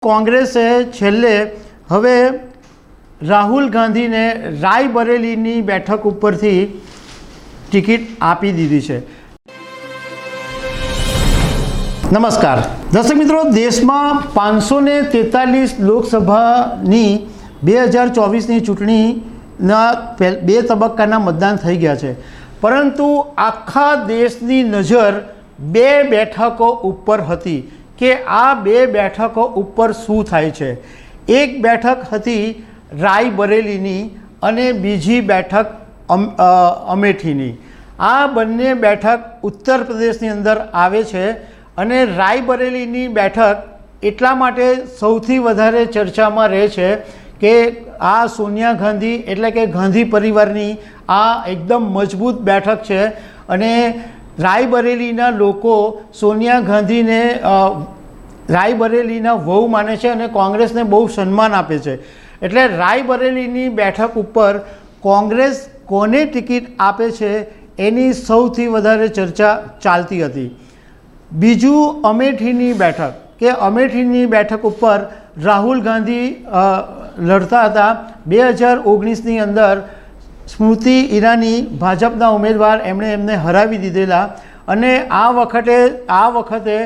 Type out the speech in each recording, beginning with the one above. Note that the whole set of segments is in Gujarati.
કોંગ્રેસે છેલ્લે હવે રાહુલ ગાંધીને રાયબરેલીની બેઠક ઉપરથી ટિકિટ આપી દીધી છે। નમસ્કાર દર્શક મિત્રો, દેશમાં 543 લોકસભાની 2024ની ચૂંટણીના બે તબક્કાના મતદાન થઈ ગયા છે, પરંતુ આખા દેશની નજર બે બેઠકો ઉપર હતી કે આ બે બેઠકો ઉપર શું થાય છે। એક બેઠક હતી રાયબરેલીની અને બીજી બેઠક અમેઠીની। આ બંને બેઠક ઉત્તર પ્રદેશની અંદર આવે છે અને રાયબરેલીની બેઠક એટલા માટે સૌથી વધારે ચર્ચામાં રહે છે કે આ સોનિયા ગાંધી એટલે કે ગાંધી પરિવારની આ એકદમ મજબૂત બેઠક છે અને રાયબરેલીના લોકો સોનિયા ગાંધીને રાયબરેલીના વહુ માને છે અને કોંગ્રેસને બહુ સન્માન આપે છે। એટલે રાયબરેલીની બેઠક ઉપર કોંગ્રેસ કોને ટિકિટ આપે છે એની સૌથી વધારે ચર્ચા ચાલતી હતી। બીજું અમેઠીની બેઠક કે અમેઠીની બેઠક ઉપર રાહુલ ગાંધી લડતા હતા। 2019ની અંદર સ્મૃતિ ઈરાની ભાજપના ઉમેદવાર એમને હરાવી દીધેલા અને આ વખતે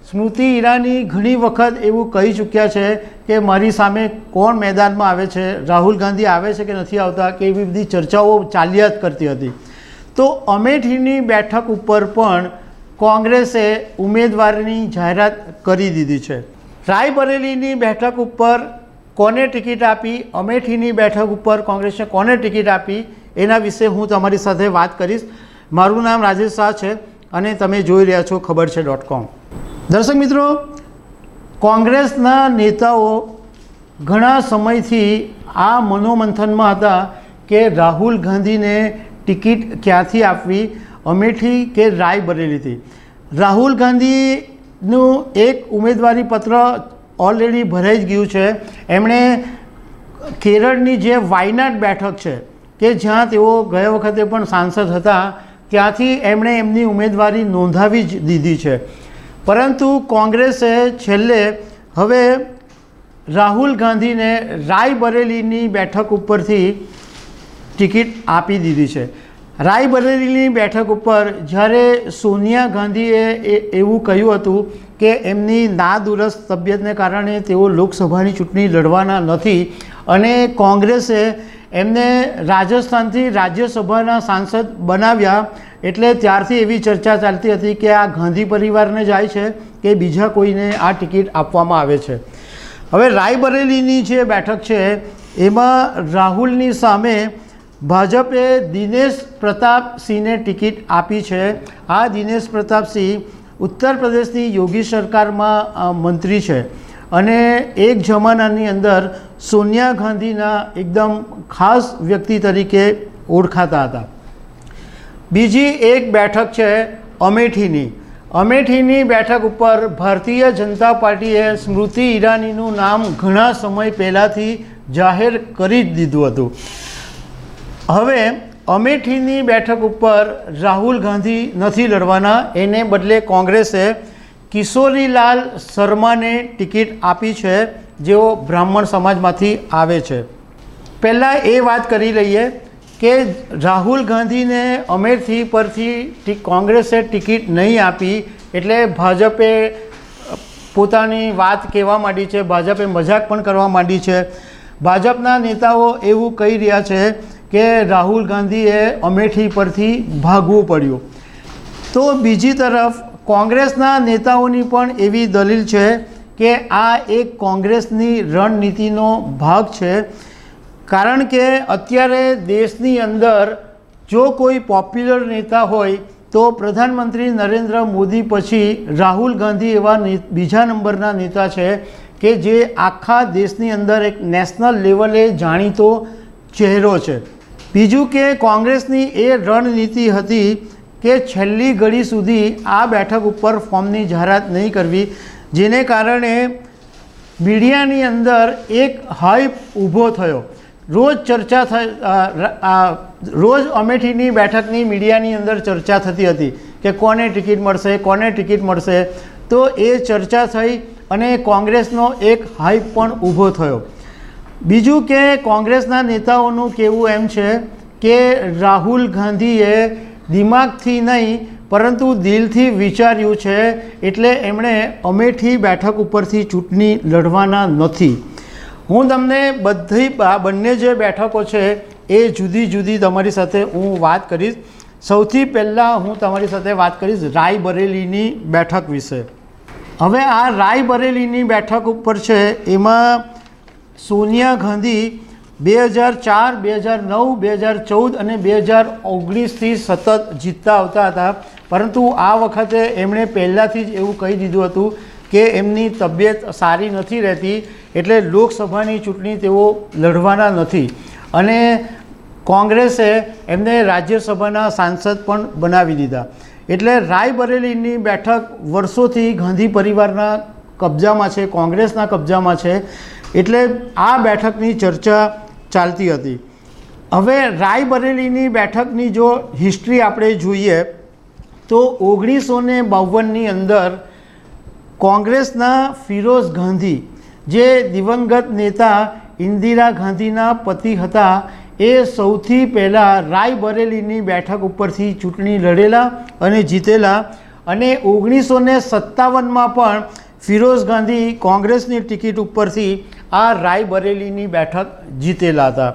સ્મૃતિ ઈરાની ઘણી વખત એવું કહી ચૂક્યા છે કે મારી સામે કોણ મેદાનમાં આવે છે, રાહુલ ગાંધી આવે છે કે નથી આવતા, કે એવી બધી ચર્ચાઓ ચાલ્યા જ કરતી હતી। તો અમેઠીની બેઠક ઉપર પણ કોંગ્રેસે ઉમેદવારની જાહેરાત કરી દીધી છે। રાયબરેલીની બેઠક ઉપર કોને ટિકિટ આપી, અમેઠીની બેઠક ઉપર કોંગ્રેસે કોને ટિકિટ આપી, એના વિશે હું તમારી સાથે વાત કરીશ। મારું નામ રાજેશ શાહ છે અને તમે જોઈ રહ્યા છો ખબરછે.com। દર્શક મિત્રો, કોંગ્રેસના નેતાઓ ઘણા સમયથી આ મનોમંથનમાં હતા કે રાહુલ ગાંધીને ટિકિટ ક્યાંથી આપવી, અમેઠી કે રાયબરેલીથી। રાહુલ ગાંધીનું એક ઉમેદવારી પત્ર ઓલરેડી ભરાઈ જ ગયું છે। એમણે કેરળની જે વાયનાડ બેઠક છે કે જ્યાં તેઓ ગયા વખતે પણ સાંસદ હતા ત્યાંથી એમણે એમની ઉમેદવારી નોંધાવી જ દીધી છે, પરંતુ કોંગ્રેસે છેલ્લે હવે રાહુલ ગાંધીને રાયબરેલીની બેઠક ઉપરથી ટિકિટ આપી દીધી છે। રાયબરેલીની બેઠક ઉપર જ્યારે સોનિયા ગાંધીએ એવું કહ્યું હતું કે એમની નાદુરસ્ત તબિયતને કારણે તેઓ લોકસભાની ચૂંટણી લડવાના નથી અને કોંગ્રેસે એમને રાજસ્થાનથી રાજ્યસભાના સાંસદ બનાવ્યા, એટલે ત્યારથી એવી ચર્ચા ચાલતી હતી કે આ ગાંધી પરિવારને જાય છે કે બીજા કોઈને આ ટિકિટ આપવામાં આવે છે। હવે રાયબરેલીની જે બેઠક છે એમાં રાહુલની સામે ભાજપે દિનેશ પ્રતાપસિંહને ટિકિટ આપી છે। આ દિનેશ પ્રતાપસિંહ ઉત્તર પ્રદેશની યોગી સરકારમાં મંત્રી છે અને એક જમાનાની અંદર સોનિયા ગાંધીના એકદમ ખાસ વ્યક્તિ તરીકે ઓળખાતા હતા। બીજી એક બેઠક છે અમેઠીની। અમેઠીની બેઠક ઉપર ભારતીય જનતા પાર્ટીએ સ્મૃતિ ઈરાનીનું નામ ઘણા સમય પહેલાંથી જાહેર કરી જ દીધું હતું। હવે અમેઠીની બેઠક ઉપર રાહુલ ગાંધી નથી લડવાના, એને બદલે કોંગ્રેસે કિશોરીલાલ શર્માને ટિકિટ આપી છે, જેઓ બ્રાહ્મણ સમાજમાંથી આવે છે। પહેલાં એ વાત કરી લઈએ કે રાહુલ ગાંધીને અમેઠી પરથી કોંગ્રેસે ટિકિટ નહીં આપી એટલે ભાજપે પોતાની વાત કહેવા માંડી છે, ભાજપે મજાક પણ કરવા માંડી છે। ભાજપના નેતાઓ એવું કહી રહ્યા છે કે રાહુલ ગાંધીએ અમેઠી પરથી ભાગવું પડ્યું। તો બીજી તરફ કોંગ્રેસના નેતાઓની પણ એવી દલીલ છે કે આ એક કોંગ્રેસની રણનીતિનો ભાગ છે, કારણ કે અત્યારે દેશની અંદર જો કોઈ પોપ્યુલર નેતા હોય તો પ્રધાનમંત્રી નરેન્દ્ર મોદી પછી રાહુલ ગાંધી એવા બીજા નંબરના નેતા છે કે જે આખા દેશની અંદર એક નેશનલ લેવલે જાણીતો ચહેરો છે। બીજું કે કોંગ્રેસની એ રણનીતિ હતી કે છેલ્લી ઘડી સુધી આ બેઠક ઉપર ફોર્મની જાહેરાત નહીં કરવી, જેને કારણે મીડિયાની અંદર એક હાઈપ ઊભો થયો। રોજ અમેઠીની બેઠકની મીડિયાની અંદર ચર્ચા થતી હતી કે કોને ટિકિટ મળશે, કોને ટિકિટ મળશે। તો એ ચર્ચા થઈ અને કોંગ્રેસનો એક હાઈપ પણ ઊભો થયો. બીજું કે કોંગ્રેસના નેતાઓનું કહેવું એમ છે કે રાહુલ ગાંધીએ દિમાગથી નહીં પરંતુ દિલથી વિચાર્યું છે, એટલે એમણે અમેઠી બેઠક ઉપરથી ચૂંટણી લડવાના નથી. હું તમને બંને જે બેઠકો છે એ જુદી જુદી તમારી સાથે હું વાત કરીશ. સૌથી પહેલાં હું તમારી સાથે વાત કરીશ રાયબરેલીની બેઠક વિશે. હવે આ રાયબરેલીની બેઠક ઉપર છે એમાં સોનિયા ગાંધી 2004, 2009, 2014 અને 2019થી સતત જીતતા આવતા હતા, પરંતુ આ વખતે એમણે પહેલાંથી જ એવું કહી દીધું હતું કે એમની તબિયત સારી નથી રહેતી, એટલે લોકસભાની ચૂંટણી તેઓ લડવાના નથી. અને કોંગ્રેસે એમને રાજ્યસભાના સાંસદ પણ બનાવી દીધા. એટલે રાયબરેલીની બેઠક વર્ષોથી ગાંધી પરિવારના કબજામાં છે, કોંગ્રેસના કબજામાં છે, એટલે આ બેઠકની ચર્ચા ચાલતી હતી. હવે રાયબરેલીની બેઠકની જો હિસ્ટ્રી આપણે જોઈએ તો 1952ની અંદર કોંગ્રેસના ફિરોઝ ગાંધી, જે દિવંગત નેતા ઇન્દિરા ગાંધીના પતિ હતા, એ સૌથી પહેલાં રાયબરેલીની બેઠક ઉપરથી ચૂંટણી લડેલા અને જીતેલા. અને 1957માં પણ ફિરોઝ ગાંધી કોંગ્રેસની ટિકિટ ઉપરથી આ રાયબરેલીની બેઠક જીતેલા હતા.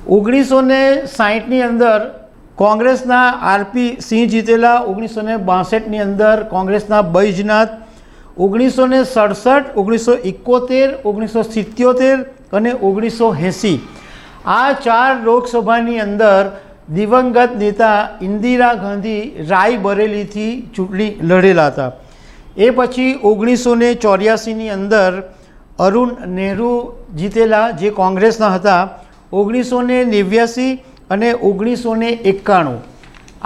1960ની અંદર કોંગ્રેસના આરપી સિંહ જીતેલા. 1962ની અંદર કોંગ્રેસના બૈજનાથ. 1967, 1971, 1977 અને 1980 આ 4 લોકસભાની અંદર દિવંગત નેતા ઇન્દિરા ગાંધી રાયબરેલીથી ચૂંટણી લડેલા હતા. એ પછી 1984ની અંદર અરુણ નહેરુ જીતેલા, જે કોંગ્રેસના હતા. 1989 અને 1991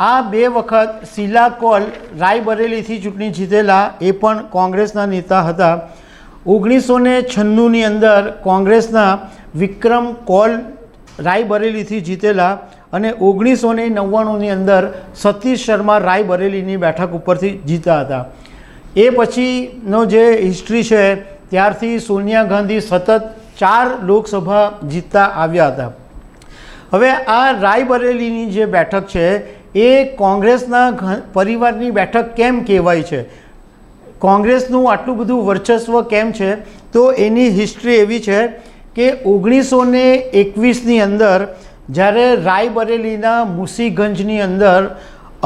આ 2 વખત શીલા કૌલ રાયબરેલીથી ચૂંટણી જીતેલા, એ પણ કોંગ્રેસના નેતા હતા. 1996ની અંદર કોંગ્રેસના વિક્રમ કૌલ રાયબરેલીથી જીતેલા અને 1999ની અંદર સતીશ શર્મા રાયબરેલીની બેઠક ઉપરથી જીતા હતા. એ પછીનો જે હિસ્ટ્રી છે ત્યારથી સોનિયા ગાંધી સતત 4 લોકસભા જીતતા આવ્યા હતા. હવે આ રાયબરેલીની જે બેઠક છે એ કોંગ્રેસના પરિવારની બેઠક કેમ કહેવાય છે, કોંગ્રેસનું આટલું બધું વર્ચસ્વ કેમ છે, તો એની હિસ્ટ્રી એવી છે કે 1921ની અંદર જ્યારે રાયબરેલીના મુસીગંજની અંદર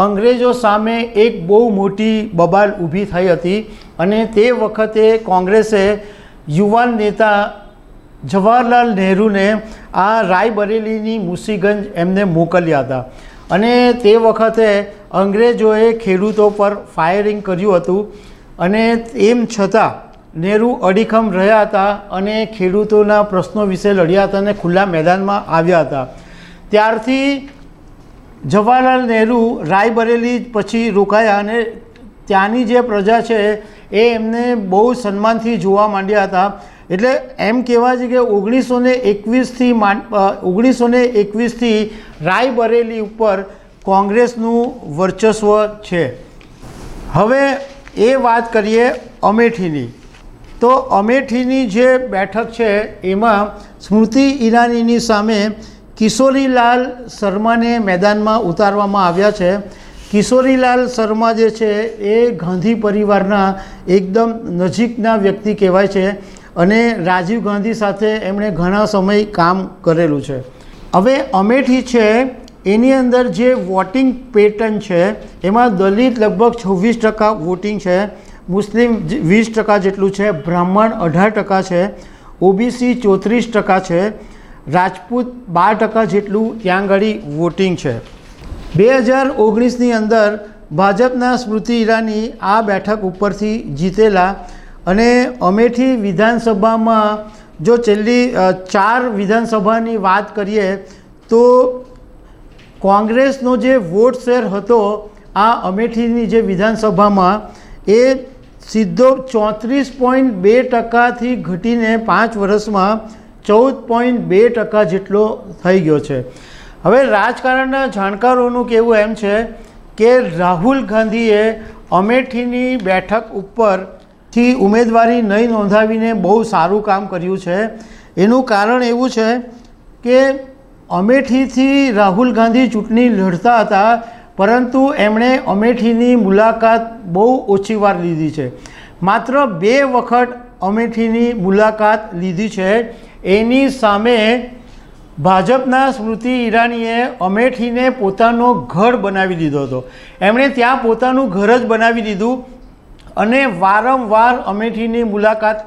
અંગ્રેજો સામે એક બહુ મોટી બબાલ ઊભી થઈ હતી અને તે વખતે કોંગ્રેસે યુવાન નેતા જવાહરલાલ નહેરુને આ રાયબરેલીની મુસીગંજ એમને મોકલ્યા હતા. અને તે વખતે અંગ્રેજોએ ખેડૂતો પર ફાયરિંગ કર્યું હતું અને એમ છતાં નહેરુ અડીખમ રહ્યા હતા અને ખેડૂતોના પ્રશ્નો વિશે લડ્યા હતા અને ખુલ્લા મેદાનમાં આવ્યા હતા. ત્યારથી જવાહરલાલ નહેરુ રાયબરેલી પછી રોકાયા અને ત્યાંની જે પ્રજા છે એ એમને બહુ સન્માનથી જોવા માંડ્યા હતા. એટલે એમ કહેવાય છે કે 1921થી રાયબરેલી ઉપર કોંગ્રેસનું વર્ચસ્વ છે. હવે એ વાત કરીએ અમેઠીની. તો અમેઠીની જે બેઠક છે એમાં સ્મૃતિ ઈરાનીની સામે કિશોરીલાલ શર્માને મેદાનમાં ઉતારવામાં આવ્યા છે. કિશોરીલાલ શર્મા જે છે એ ગાંધી પરિવારના એકદમ નજીકના વ્યક્તિ કહેવાય છે અને રાજીવ ગાંધી સાથે એમણે ઘણા સમય કામ કરેલું છે. હવે અમેઠી છે એની અંદર જે વોટિંગ પેટર્ન છે એમાં દલિત લગભગ 26% વોટિંગ છે, મુસ્લિમ 20% જેટલું છે, બ્રાહ્મણ 18% છે, ઓબીસી 34% છે, રાજપૂત 12% જેટલું ત્યાં આગળ વોટિંગ છે. 2019ની અંદર ભાજપના સ્મૃતિ ઈરાની આ બેઠક ઉપરથી જીતેલા અને અમેઠી વિધાનસભામાં જો છેલ્લી 4 વિધાનસભાની વાત કરીએ તો કોંગ્રેસનો જે વોટ શેર હતો આ અમેઠીની જે વિધાનસભામાં એ સીધો 34.2%થી ઘટીને 5 વર્ષમાં 14.2% જેટલો થઈ ગયો છે. હવે રાજકારણના જાણકારોનું કહેવું એમ છે કે રાહુલ ગાંધીએ અમેઠીની બેઠક ઉપર થી ઉમેદવારી નહીં નોંધાવીને બહુ સારું કામ કર્યું છે. એનું કારણ એવું છે કે અમેઠીથી રાહુલ ગાંધી ચૂંટણી લડતા હતા, પરંતુ એમણે અમેઠીની મુલાકાત બહુ ઓછી વાર લીધી છે. માત્ર 2 વખત અમેઠીની મુલાકાત લીધી છે. એની સામે ભાજપના સ્મૃતિ ઈરાનીએ અમેઠીને પોતાનો ઘર બનાવી દીધો હતો. એમણે ત્યાં પોતાનું ઘર જ બનાવી દીધું અને વારંવાર અમેઠીની મુલાકાત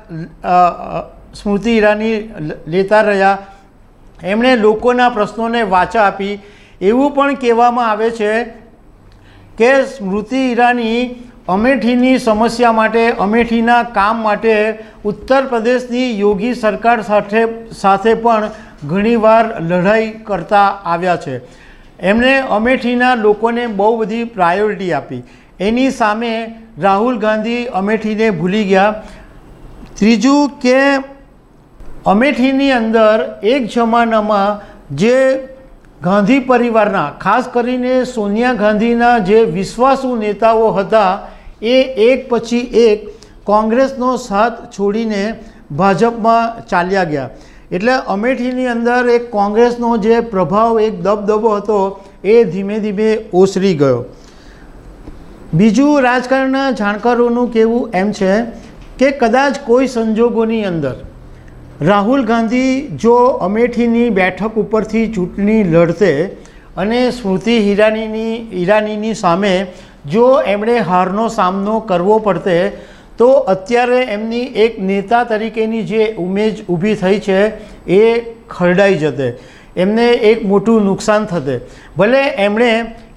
સ્મૃતિ ઈરાની લેતા રહ્યા. એમણે લોકોના પ્રશ્નોને વાચા આપી. એવું પણ કહેવામાં આવે છે કે સ્મૃતિ ઈરાની અમેઠીની સમસ્યા માટે, અમેઠીના કામ માટે ઉત્તર પ્રદેશની યોગી સરકાર સાથે પણ ઘણીવાર લડાઈ કરતા આવ્યા છે. એમણે અમેઠીના લોકોને બહુ બધી પ્રાયોરિટી આપી. એની સામે રાહુલ ગાંધી અમેઠીને ભૂલી ગયા. ત્રીજું કે અમેઠીની અંદર એક જમાનામાં જે ગાંધી પરિવારના, ખાસ કરીને સોનિયા ગાંધીના જે વિશ્વાસુ નેતાઓ હતા, એ એક પછી એક કોંગ્રેસનો સાથ છોડીને ભાજપમાં ચાલ્યા ગયા. એટલે અમેઠીની અંદર એક કોંગ્રેસનો જે પ્રભાવ, એક દબદબો હતો, એ ધીમે ધીમે ઓસરી ગયો. બીજું રાજકારણના જાણકારોનું કહેવું એમ છે કે કદાચ કોઈ સંજોગોની અંદર રાહુલ ગાંધી જો અમેઠીની બેઠક ઉપરથી ચૂંટણી લડતે અને સ્મૃતિ ઈરાનીની સામે જો એમણે હારનો સામનો કરવો પડતે, તો અત્યારે એમની એક નેતા તરીકેની જે ઇમેજ ઊભી થઈ છે એ ખરડાઈ જતે. એમને એક મોટું નુકસાન થતે. ભલે એમણે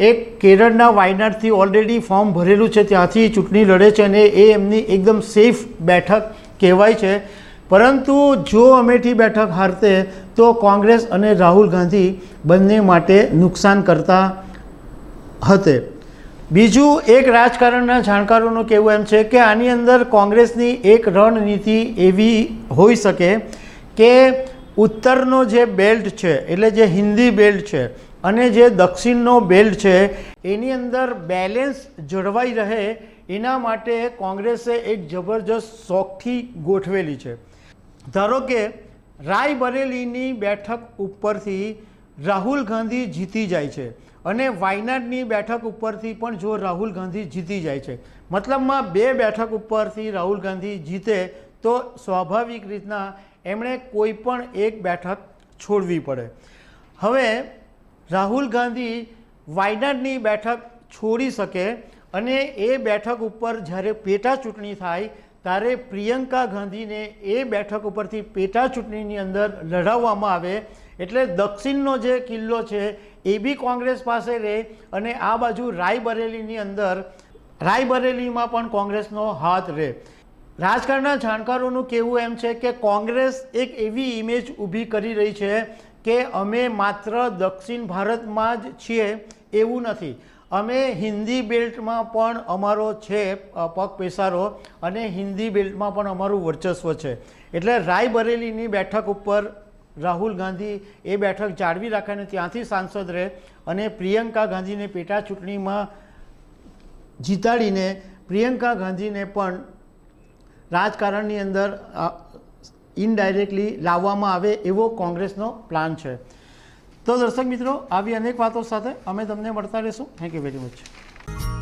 એક કેરળના વાયનાડથી ઓલરેડી ફોર્મ ભરેલું છે, ત્યાંથી ચૂંટણી લડે છે અને એ એમની એકદમ સેફ બેઠક કહેવાય છે, પરંતુ જો અમેઠી બેઠક હારતે તો કોંગ્રેસ અને રાહુલ ગાંધી બંને માટે નુકસાન કરતા હતે. બીજું એક રાજકારણના જાણકારોનું કહેવું એમ છે કે આની અંદર કોંગ્રેસની એક રણનીતિ એવી હોઈ શકે કે ઉત્તરનો જે બેલ્ટ છે, એટલે જે હિન્દી બેલ્ટ છે, અને જે દક્ષિણનો બેલ્ટ છે, એની અંદર બેલેન્સ જળવાઈ રહે એના માટે કોંગ્રેસે એક જબરજસ્ત શોખથી ગોઠવેલી છે. ધારો કે રાયબરેલીની બેઠક ઉપરથી રાહુલ ગાંધી જીતી જાય છે અને વાયનાડની બેઠક ઉપરથી પણ જો રાહુલ ગાંધી જીતી જાય છે, મતલબમાં 2 બેઠક ઉપરથી રાહુલ ગાંધી જીતે, તો સ્વાભાવિક રીતના એમણે કોઈ પણ એક બેઠક છોડવી પડે. હવે રાહુલ ગાંધી વાયનાડની બેઠક છોડી શકે અને એ બેઠક ઉપર જ્યારે પેટા ચૂંટણી થાય ત્યારે પ્રિયંકા ગાંધીને એ બેઠક ઉપરથી પેટા ચૂંટણીની અંદર લડાવવામાં આવે. એટલે દક્ષિણનો જે કિલ્લો છે એ બી કોંગ્રેસ પાસે રહે અને આ બાજુ રાયબરેલીની અંદર, રાયબરેલીમાં પણ કોંગ્રેસનો હાથ રહે. રાજકારણના જાણકારોનું કહેવું એમ છે કે કોંગ્રેસ એક એવી ઇમેજ ઊભી કરી રહી છે કે અમે માત્ર દક્ષિણ ભારતમાં જ છીએ એવું નથી, અમે હિન્દી બેલ્ટમાં પણ અમારો છે પગ પેસારો અને હિન્દી બેલ્ટમાં પણ અમારું વર્ચસ્વ છે. એટલે રાયબરેલીની બેઠક ઉપર રાહુલ ગાંધી એ બેઠક જાળવી રાખે અને ત્યાંથી સાંસદ રહે અને પ્રિયંકા ગાંધીને પેટા ચૂંટણીમાં જીતાડીને પ્રિયંકા ગાંધીને પણ રાજકારણની અંદર ઇનડાયરેક્ટલી લાવવામાં આવે એવો કોંગ્રેસનો પ્લાન છે. તો દર્શક મિત્રો, આવી અનેક વાતો સાથે અમે તમને મળતા રહીશું. Thank you very much.